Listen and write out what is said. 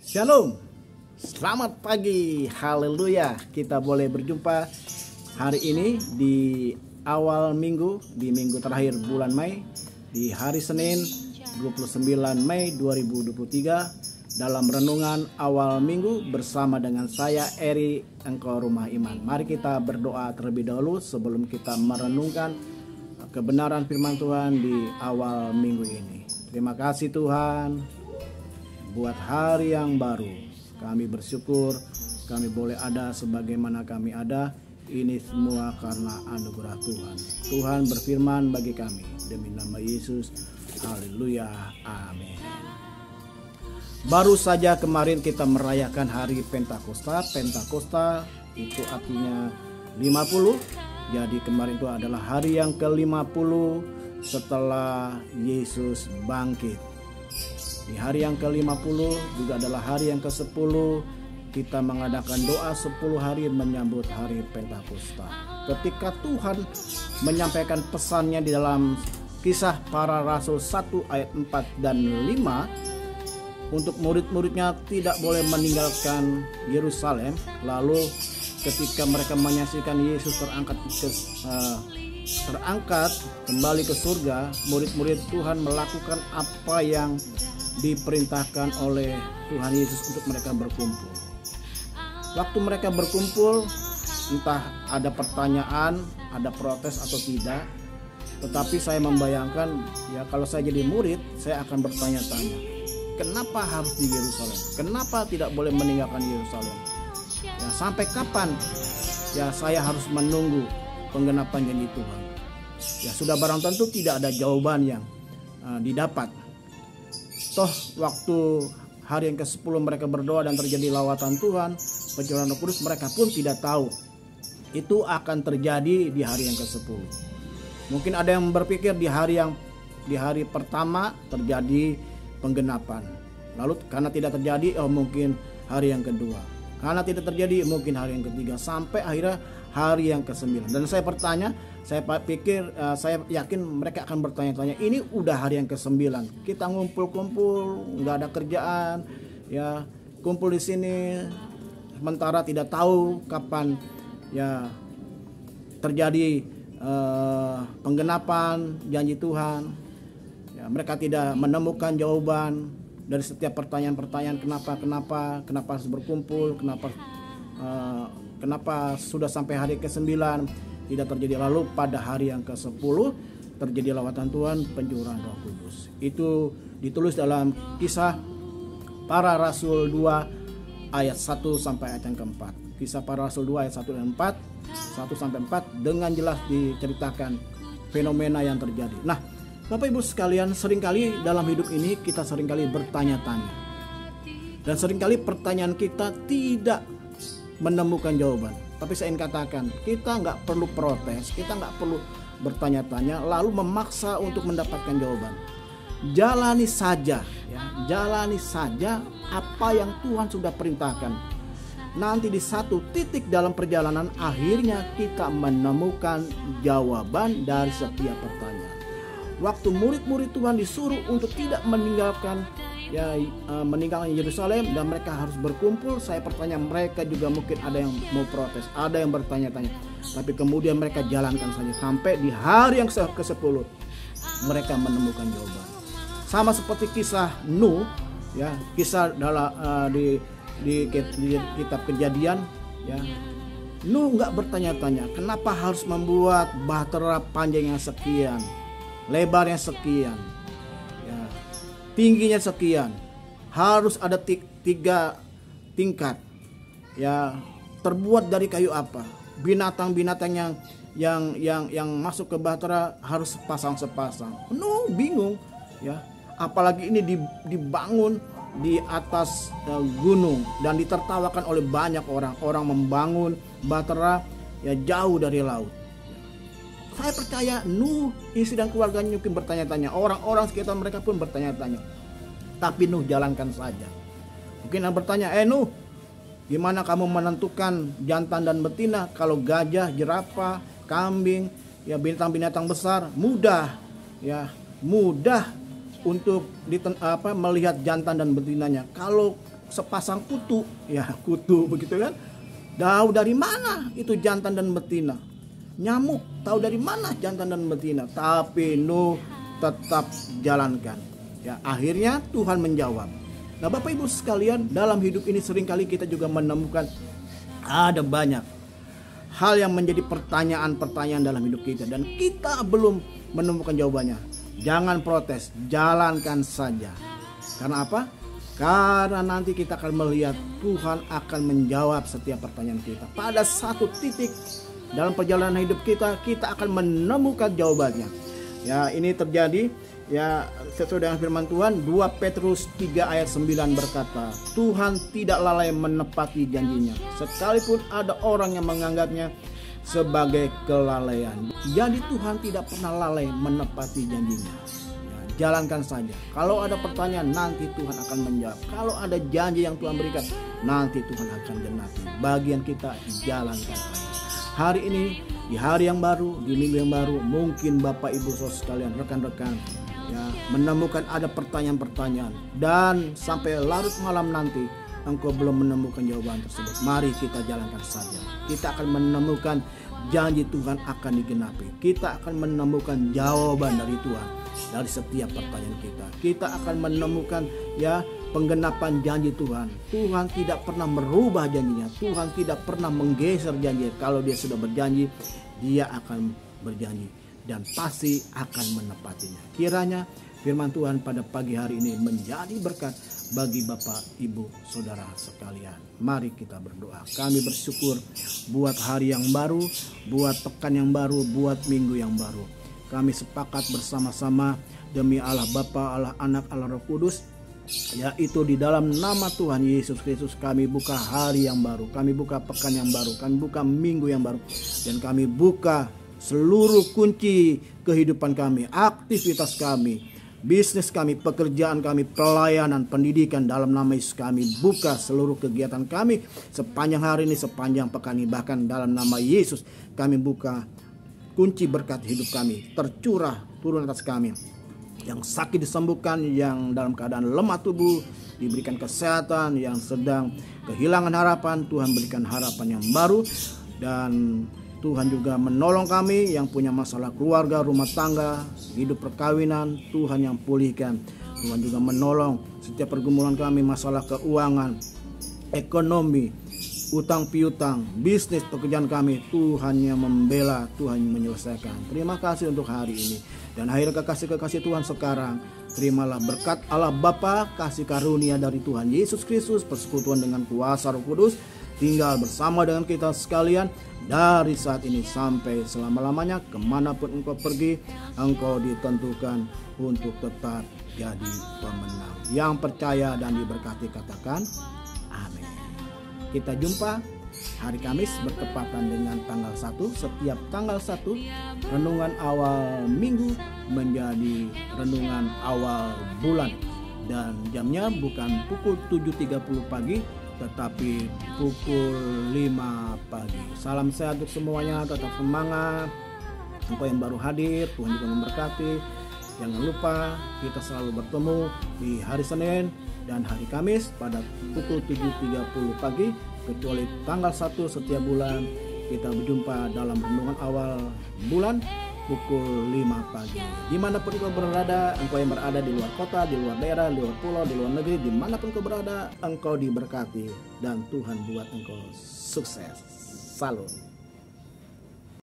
Shalom, selamat pagi, haleluya. Kita boleh berjumpa hari ini di awal minggu, di minggu terakhir bulan Mei, di hari Senin 29 Mei 2023 dalam renungan awal minggu bersama dengan saya Eri, engkau rumah iman. Mari kita berdoa terlebih dahulu sebelum kita merenungkan kebenaran firman Tuhan di awal minggu ini. Terima kasih Tuhan buat hari yang baru. Kami bersyukur kami boleh ada sebagaimana kami ada. Ini semua karena anugerah Tuhan. Tuhan berfirman bagi kami demi nama Yesus. Haleluya. Amin. Baru saja kemarin kita merayakan hari Pentakosta. Pentakosta itu artinya 50. Jadi kemarin itu adalah hari yang ke-50 setelah Yesus bangkit. Di hari yang ke-50 juga adalah hari yang ke-10 kita mengadakan doa 10 hari menyambut hari Pentakosta. Ketika Tuhan menyampaikan pesannya di dalam Kisah Para Rasul 1 ayat 4 dan 5 untuk murid-muridnya tidak boleh meninggalkan Yerusalem. Lalu ketika mereka menyaksikan Yesus terangkat kembali ke surga, murid-murid Tuhan melakukan apa yang diperintahkan oleh Tuhan Yesus untuk mereka berkumpul. Waktu mereka berkumpul, entah ada pertanyaan, ada protes atau tidak, tetapi saya membayangkan ya kalau saya jadi murid, saya akan bertanya-tanya, kenapa harus di Yerusalem? Kenapa tidak boleh meninggalkan Yerusalem? Ya, sampai kapan ya saya harus menunggu penggenapan janji Tuhan? Ya sudah barang tentu tidak ada jawaban yang didapat. Toh waktu hari yang ke-10 mereka berdoa dan terjadi lawatan Tuhan, pencurahan Roh Kudus, mereka pun tidak tahu itu akan terjadi di hari yang ke-10. Mungkin ada yang berpikir di hari pertama terjadi penggenapan. Lalu karena tidak terjadi, mungkin hari yang kedua. Karena tidak terjadi, mungkin hari yang ketiga, sampai akhirnya hari yang ke-9. Dan saya yakin mereka akan bertanya-tanya, ini udah hari yang ke-9, kita ngumpul-kumpul, nggak ada kerjaan, ya kumpul di sini, sementara tidak tahu kapan ya terjadi penggenapan janji Tuhan. Ya, mereka tidak menemukan jawaban dari setiap pertanyaan-pertanyaan kenapa harus berkumpul, kenapa sudah sampai hari ke-9 tidak terjadi. Lalu pada hari yang ke-10 terjadi lawatan Tuhan, pencurahan Roh Kudus. Itu ditulis dalam Kisah Para Rasul 2 ayat 1 sampai ayat yang keempat. Kisah Para Rasul 2 ayat 1 dan 4, 1 sampai 4 dengan jelas diceritakan fenomena yang terjadi. Nah, Bapak Ibu sekalian, seringkali dalam hidup ini kita seringkali bertanya-tanya. Dan seringkali pertanyaan kita tidak menemukan jawaban. Tapi saya ingin katakan, kita nggak perlu protes, kita nggak perlu bertanya-tanya lalu memaksa untuk mendapatkan jawaban. Jalani saja, ya, jalani saja apa yang Tuhan sudah perintahkan. Nanti di satu titik dalam perjalanan akhirnya kita menemukan jawaban dari setiap pertanyaan. Waktu murid-murid Tuhan disuruh untuk tidak meninggalkan Yerusalem dan mereka harus berkumpul, saya pertanyaan mereka juga mungkin ada yang mau protes, ada yang bertanya-tanya, tapi kemudian mereka jalankan saja sampai di hari yang ke-10 mereka menemukan jawaban. Sama seperti kisah Nuh, ya, kisah dalam di kitab Kejadian, ya. Nuh nggak bertanya-tanya kenapa harus membuat bahtera panjangnya sekian, lebarnya sekian, ya, tingginya sekian, harus ada 3 tingkat, ya, terbuat dari kayu apa, binatang-binatang yang masuk ke bahtera harus sepasang. Nuh bingung, ya, apalagi ini dibangun di atas gunung dan ditertawakan oleh banyak orang membangun bahtera ya jauh dari laut. Saya percaya Nuh, istri dan keluarganya mungkin bertanya-tanya, orang-orang sekitar mereka pun bertanya-tanya. Tapi Nuh jalankan saja. Mungkin yang bertanya, Nuh, gimana kamu menentukan jantan dan betina? Kalau gajah, jerapah, kambing, ya binatang-binatang besar, mudah untuk melihat jantan dan betinanya. Kalau sepasang kutu, ya kutu begitu kan. Tahu dari mana itu jantan dan betina? Nyamuk tahu dari mana jantan dan betina? Tapi Nuh tetap jalankan. Ya, akhirnya Tuhan menjawab. Nah, Bapak Ibu sekalian, dalam hidup ini seringkali kita juga menemukan ada banyak hal yang menjadi pertanyaan-pertanyaan dalam hidup kita dan kita belum menemukan jawabannya. Jangan protes, jalankan saja. Karena apa? Karena nanti kita akan melihat Tuhan akan menjawab setiap pertanyaan kita. Pada satu titik dalam perjalanan hidup kita, kita akan menemukan jawabannya. Ya, ini terjadi ya sesuai dengan firman Tuhan. 2 Petrus 3 ayat 9 berkata, Tuhan tidak lalai menepati janjinya, sekalipun ada orang yang menganggapnya sebagai kelalaian. Jadi Tuhan tidak pernah lalai menepati janjinya. Ya, jalankan saja. Kalau ada pertanyaan, nanti Tuhan akan menjawab. Kalau ada janji yang Tuhan berikan, nanti Tuhan akan genapi. Bagian kita jalankan saja. Hari ini, di hari yang baru, di minggu yang baru, mungkin Bapak Ibu Saudara sekalian, rekan-rekan, ya, menemukan ada pertanyaan-pertanyaan dan sampai larut malam nanti engkau belum menemukan jawaban tersebut. Mari kita jalankan saja. Kita akan menemukan janji Tuhan akan digenapi. Kita akan menemukan jawaban dari Tuhan dari setiap pertanyaan kita. Kita akan menemukan ya penggenapan janji Tuhan. Tuhan tidak pernah merubah janjinya. Tuhan tidak pernah menggeser janji. Kalau dia sudah berjanji, dia akan berjanji dan pasti akan menepatinya. Kiranya firman Tuhan pada pagi hari ini menjadi berkat bagi Bapak, Ibu, Saudara sekalian. Mari kita berdoa. Kami bersyukur buat hari yang baru, buat pekan yang baru, buat minggu yang baru. Kami sepakat bersama-sama demi Allah Bapa, Allah Anak, Allah Roh Kudus, yaitu di dalam nama Tuhan Yesus Kristus kami buka hari yang baru, kami buka pekan yang baru, kami buka minggu yang baru, dan kami buka seluruh kunci kehidupan kami, aktivitas kami, bisnis kami, pekerjaan kami, pelayanan, pendidikan. Dalam nama Yesus kami buka seluruh kegiatan kami sepanjang hari ini, sepanjang pekan ini. Bahkan dalam nama Yesus kami buka kunci berkat hidup kami tercurah turun atas kami. Yang sakit disembuhkan, yang dalam keadaan lemah tubuh diberikan kesehatan, yang sedang kehilangan harapan Tuhan berikan harapan yang baru, dan Tuhan juga menolong kami yang punya masalah keluarga, rumah tangga, hidup perkawinan, Tuhan yang pulihkan. Tuhan juga menolong setiap pergumulan kami, masalah keuangan, ekonomi, utang piutang, bisnis, pekerjaan kami. Tuhan yang membela, Tuhan yang menyelesaikan. Terima kasih untuk hari ini. Dan akhir kekasih-kekasih Tuhan sekarang, terimalah berkat Allah Bapa, kasih karunia dari Tuhan Yesus Kristus, persekutuan dengan kuasa Roh Kudus, tinggal bersama dengan kita sekalian dari saat ini sampai selama-lamanya. Kemanapun engkau pergi, engkau ditentukan untuk tetap jadi pemenang. Yang percaya dan diberkati katakan amin. Kita jumpa hari Kamis bertepatan dengan tanggal 1. Setiap tanggal 1 renungan awal minggu menjadi renungan awal bulan, dan jamnya bukan pukul 7.30 pagi tetapi pukul 5 pagi. Salam sehat untuk semuanya, tetap semangat. Engkau yang baru hadir, Tuhan juga memberkati. Jangan lupa kita selalu bertemu di hari Senin dan hari Kamis pada pukul 7.30 pagi, kecuali tanggal 1 setiap bulan kita berjumpa dalam renungan awal bulan pukul 5 pagi. Dimanapun engkau berada, engkau yang berada di luar kota, di luar daerah, di luar pulau, di luar negeri, dimanapun engkau berada, engkau diberkati dan Tuhan buat engkau sukses. Salam.